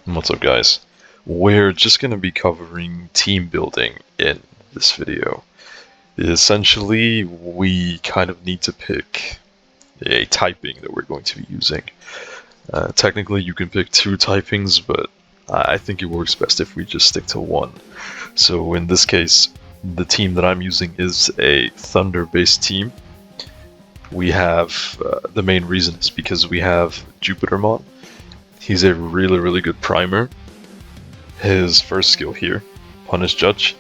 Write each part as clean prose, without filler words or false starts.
What's up, guys? We're just going to be covering team building in this video. Essentially, we kind of need to pick a typing that we're going to be using. Technically, you can pick two typings, but I think it works best if we just stick to one. So in this case, the team that I'm using is a Thunder-based team. We have, the main reason is because we have Jupitermon. He's a really good primer. His first skill here, Punish Judge,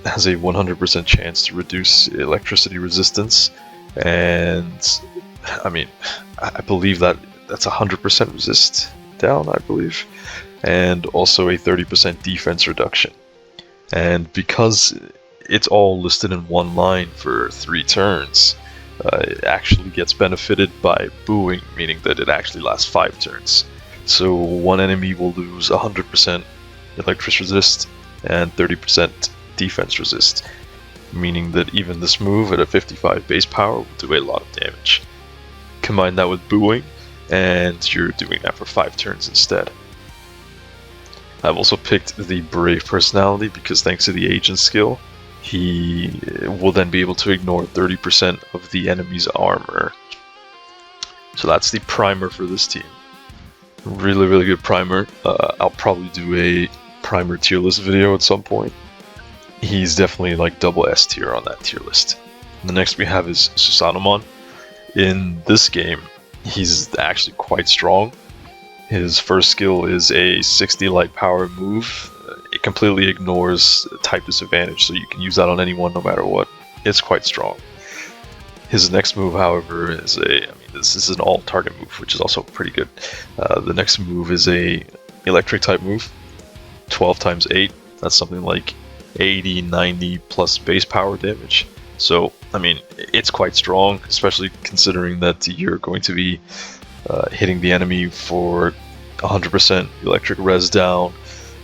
has a 100% chance to reduce electricity resistance, and I believe that's 100% resist down, I believe, and also a 30% defense reduction. And because it's all listed in one line for 3 turns, it actually gets benefited by booing, meaning that it actually lasts 5 turns. So one enemy will lose 100% electric resist and 30% defense resist, meaning that even this move at a 55 base power will do a lot of damage. Combine that with booing, and you're doing that for 5 turns instead. I've also picked the Brave personality because thanks to the agent skill, he will then be able to ignore 30% of the enemy's armor. So that's the primer for this team. Really good primer. I'll probably do a primer tier list video at some point. He's definitely like double S tier on that tier list. The next we have is Susanomon. In this game, he's actually quite strong. His first skill is a 60 light power move. It completely ignores type disadvantage, so you can use that on anyone no matter what. It's quite strong. His next move, however, is this is an all target move, which is also pretty good. The next move is a electric type move, 12 times 8. That's something like 80, 90 plus base power damage. So, it's quite strong, especially considering that you're going to be hitting the enemy for 100% electric res down,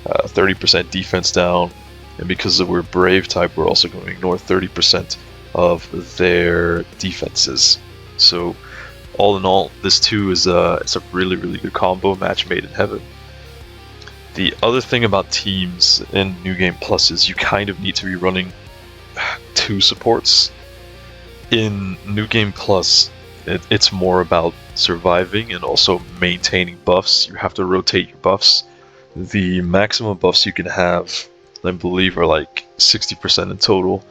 30% defense down, and because we're Brave type, we're also going to ignore 30% of their defenses. So, all in all, this too is it's a really good combo, match made in heaven. The other thing about teams in New Game Plus is you kind of need to be running 2 supports. In New Game Plus, it's more about surviving and also maintaining buffs. You have to rotate your buffs. The maximum buffs you can have, I believe, are like 60% in total,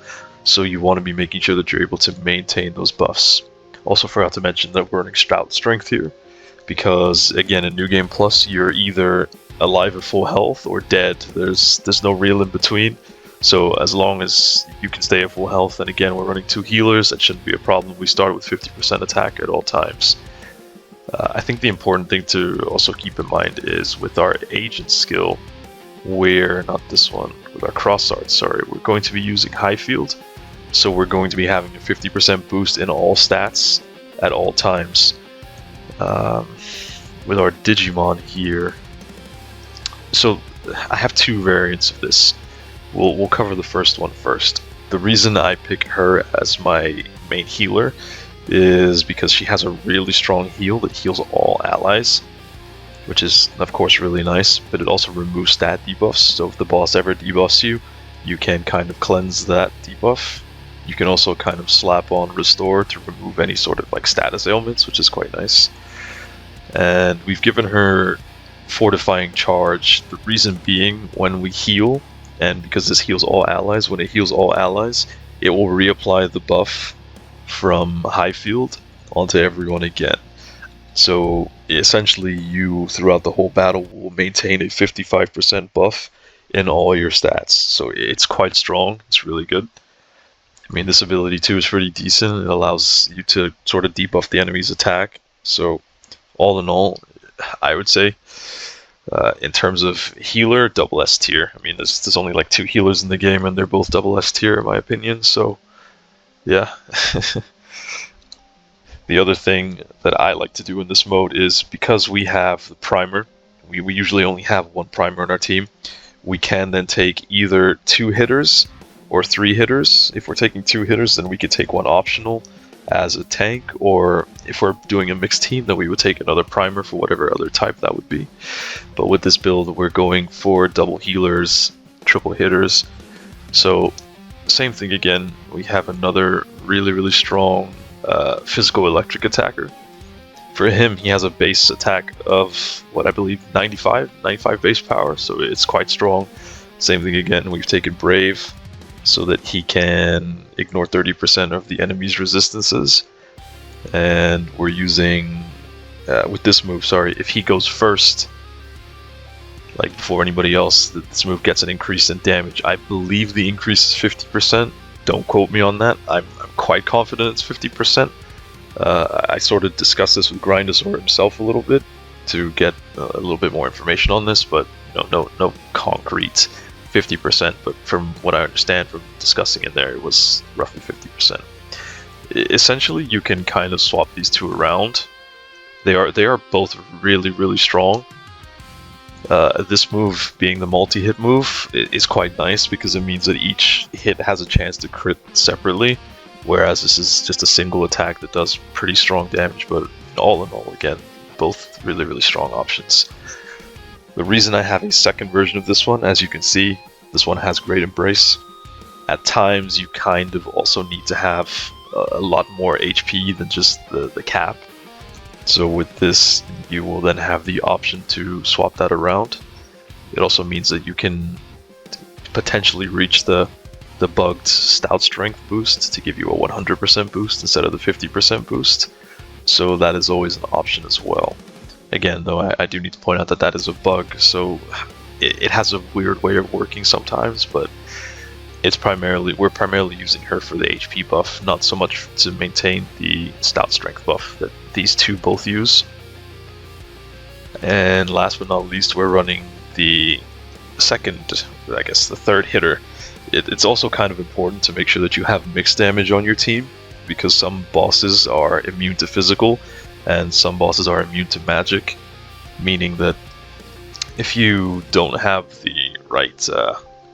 so you want to be making sure that you're able to maintain those buffs. Also forgot to mention that we're running Strout Strength here, because again in New Game Plus you're either alive at full health or dead. There's no real in between. So as long as you can stay at full health, and again we're running 2 healers, that shouldn't be a problem. We start with 50% attack at all times. I think the important thing to also keep in mind is with our agent skill, with our cross art, we're going to be using High Field. So we're going to be having a 50% boost in all stats at all times. With our Digimon here, so I have 2 variants of this. We'll cover the first one first. The reason I pick her as my main healer is because she has a really strong heal that heals all allies, which is of course really nice, but it also removes stat debuffs, so if the boss ever debuffs you, you can kind of cleanse that debuff. You can also kind of slap on Restore to remove any sort of like status ailments, which is quite nice. And we've given her Fortifying Charge, the reason being when we heal, and because this heals all allies, when it heals all allies, it will reapply the buff from High Field onto everyone again. So essentially you, throughout the whole battle, will maintain a 55% buff in all your stats. So it's quite strong, it's really good. This ability too is pretty decent. It allows you to sort of debuff the enemy's attack. So all in all, I would say in terms of healer, double S tier. There's only like 2 healers in the game, and they're both double S tier in my opinion. So yeah. The other thing that I like to do in this mode is, because we have the primer, we usually only have 1 primer in our team, we can then take either 2 hitters or 3 hitters. If we're taking 2 hitters, then we could take 1 optional. as a tank, or if we're doing a mixed team, then we would take another primer for whatever other type that would be. But with this build, we're going for double healers, triple hitters. So same thing again, we have another really strong physical electric attacker. For him, he has a base attack of what I believe 95 base power, so it's quite strong. Same thing again, we've taken Brave so that he can ignore 30% of the enemy's resistances. And we're using, with this move, if he goes first, like before anybody else, this move gets an increase in damage. I believe the increase is 50%. Don't quote me on that. I'm quite confident it's 50%. I sort of discussed this with Grindosaur himself a little bit to get a little bit more information on this, but no concrete 50%. But from what I understand from discussing it there, it was roughly 50%. Essentially, you can kind of swap these two around. They are both really strong. This move, being the multi-hit move, is quite nice because it means that each hit has a chance to crit separately, whereas this is just a single attack that does pretty strong damage. But all in all, again, both really strong options. The reason I have a second version of this one, as you can see, this one has Great Embrace. At times, you kind of also need to have a lot more HP than just the cap. So with this, you will then have the option to swap that around. It also means that you can potentially reach the bugged Stout Strength boost to give you a 100% boost instead of the 50% boost. So that is always an option as well. Again, though, I do need to point out that that is a bug, so it has a weird way of working sometimes, but we're primarily using her for the HP buff, not so much to maintain the Stout Strength buff that these two both use. And last but not least, we're running the third hitter. It's also kind of important to make sure that you have mixed damage on your team, because some bosses are immune to physical and some bosses are immune to magic, meaning that if you don't have the right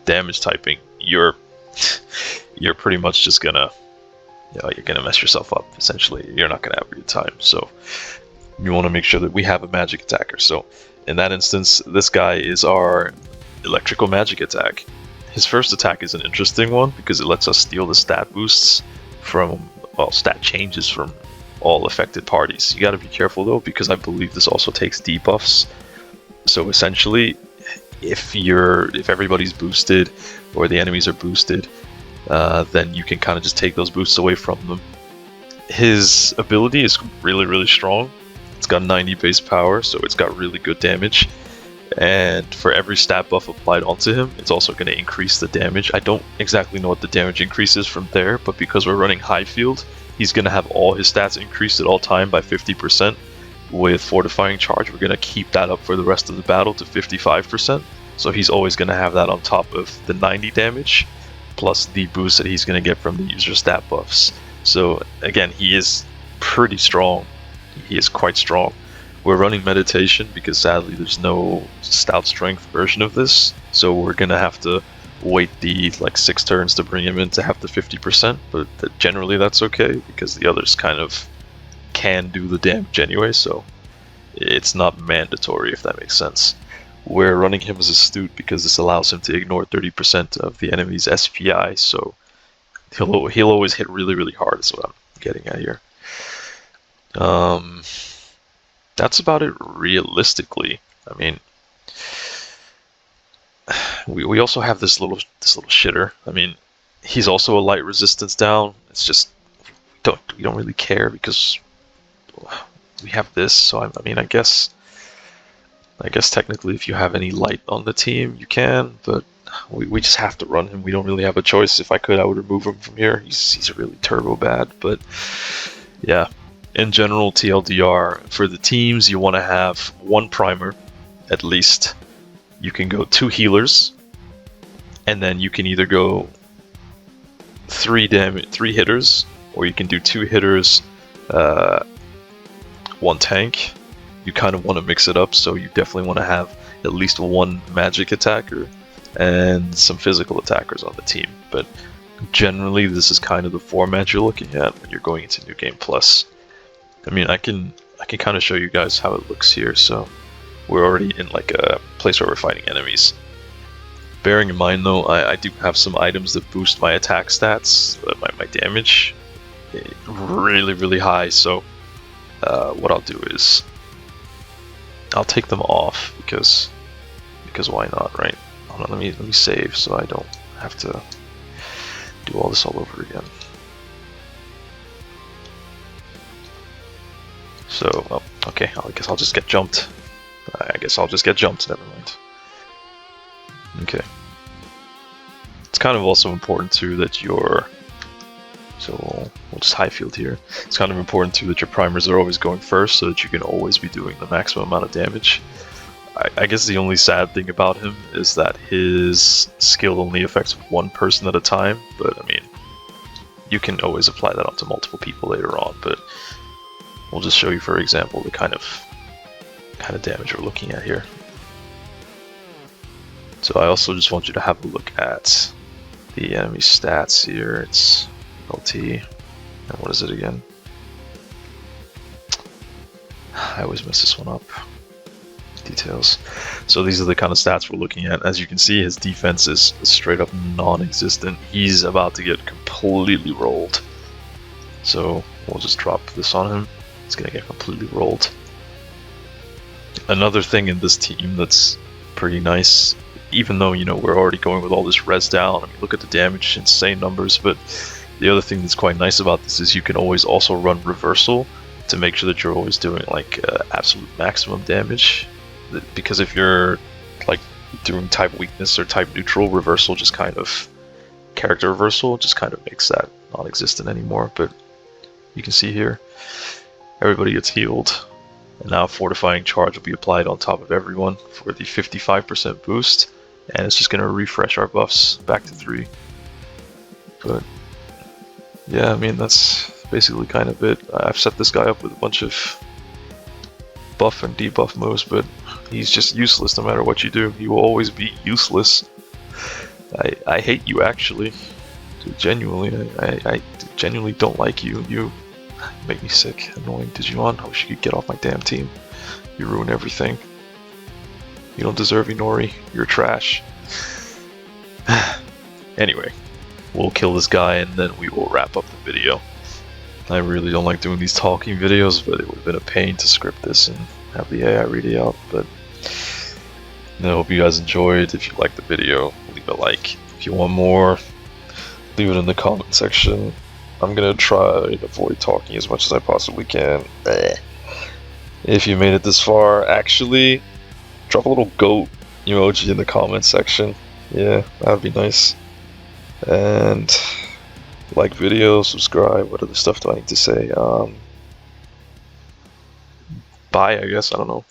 damage typing, you're pretty much just gonna mess yourself up. Essentially, you're not gonna have a good time. So you want to make sure that we have a magic attacker. So in that instance, this guy is our electrical magic attack. His first attack is an interesting one because it lets us steal the stat boosts stat changes from all affected parties. You got to be careful though, because I believe this also takes debuffs. So essentially, if everybody's boosted or the enemies are boosted, then you can kind of just take those boosts away from them. His ability is really strong. It's got 90 base power, so it's got really good damage. And for every stat buff applied onto him, it's also going to increase the damage. I don't exactly know what the damage increase is from there, but because we're running high field, he's going to have all his stats increased at all time by 50%. With Fortifying Charge, we're going to keep that up for the rest of the battle to 55%. So he's always going to have that on top of the 90 damage, plus the boost that he's going to get from the user stat buffs. So again, he is pretty strong. He is quite strong. We're running Meditation because sadly there's no Stout Strength version of this, so we're going to have to wait the 6 turns to bring him in to have the 50%, but generally that's okay because the others kind of can do the damage anyway, so it's not mandatory, if that makes sense. We're running him as Astute because this allows him to ignore 30% of the enemy's SPI, so he'll always hit really hard is what I'm getting at here. That's about it realistically. I mean, we also have this little shitter. I mean, he's also a light resistance down. It's just we don't really care because we have this. So I mean, I guess technically, if you have any light on the team, you can. But we just have to run him. We don't really have a choice. If I could, I would remove him from here. He's really turbo bad. But yeah. In general, TLDR, for the teams, you want to have one primer, at least. You can go 2 healers, and then you can either go 3 hitters, or you can do 2 hitters, 1 tank. You kind of want to mix it up, so you definitely want to have at least 1 magic attacker and some physical attackers on the team. But Generally, this is kind of the format you're looking at when you're going into New Game Plus. I mean, I can kind of show you guys how it looks here. So we're already in like a place where we're fighting enemies. Bearing in mind though, I do have some items that boost my attack stats, my damage, really high. So what I'll do is I'll take them off because why not, right? Hold on, let me save so I don't have to do all this all over again. So, oh, okay, I guess I'll just get jumped. Never mind. Okay. It's kind of also important too that we'll just high field here. It's kind of important too that your primers are always going first so that you can always be doing the maximum amount of damage. I guess the only sad thing about him is that his skill only affects one person at a time, but I mean, you can always apply that onto multiple people later on, but we'll just show you, for example, the kind of damage we're looking at here. So I also just want you to have a look at the enemy stats here. It's LT, and what is it again? I always mess this one up. Details. So these are the kind of stats we're looking at. As you can see, his defense is straight up non-existent. He's about to get completely rolled. So we'll just drop this on him. It's gonna get completely rolled. Another thing in this team that's pretty nice, even though, you know, we're already going with all this res down, I mean, look at the damage, insane numbers, but the other thing that's quite nice about this is you can always also run reversal to make sure that you're always doing like absolute maximum damage. Because if you're like doing type weakness or type neutral, reversal just kind of, character reversal just kind of makes that non-existent anymore. But you can see here, everybody gets healed. And now fortifying charge will be applied on top of everyone for the 55% boost, and it's just going to refresh our buffs back to 3. But yeah, I mean, that's basically kind of it. I've set this guy up with a bunch of buff and debuff moves, but he's just useless no matter what you do. He will always be useless. I hate you, actually. Genuinely, I genuinely don't like you. You make me sick. Annoying Digimon. I wish you could get off my damn team. You ruin everything. You don't deserve Inori. You're trash. Anyway, we'll kill this guy and then we will wrap up the video. I really don't like doing these talking videos, but it would have been a pain to script this and have the AI read it out. But I hope you guys enjoyed. If you liked the video, leave a like. If you want more, leave it in the comment section. I'm gonna try to avoid talking as much as I possibly can. If you made it this far, actually, drop a little goat emoji in the comment section. Yeah, that'd be nice. And like video, subscribe. What other stuff do I need to say? Bye, I guess. I don't know.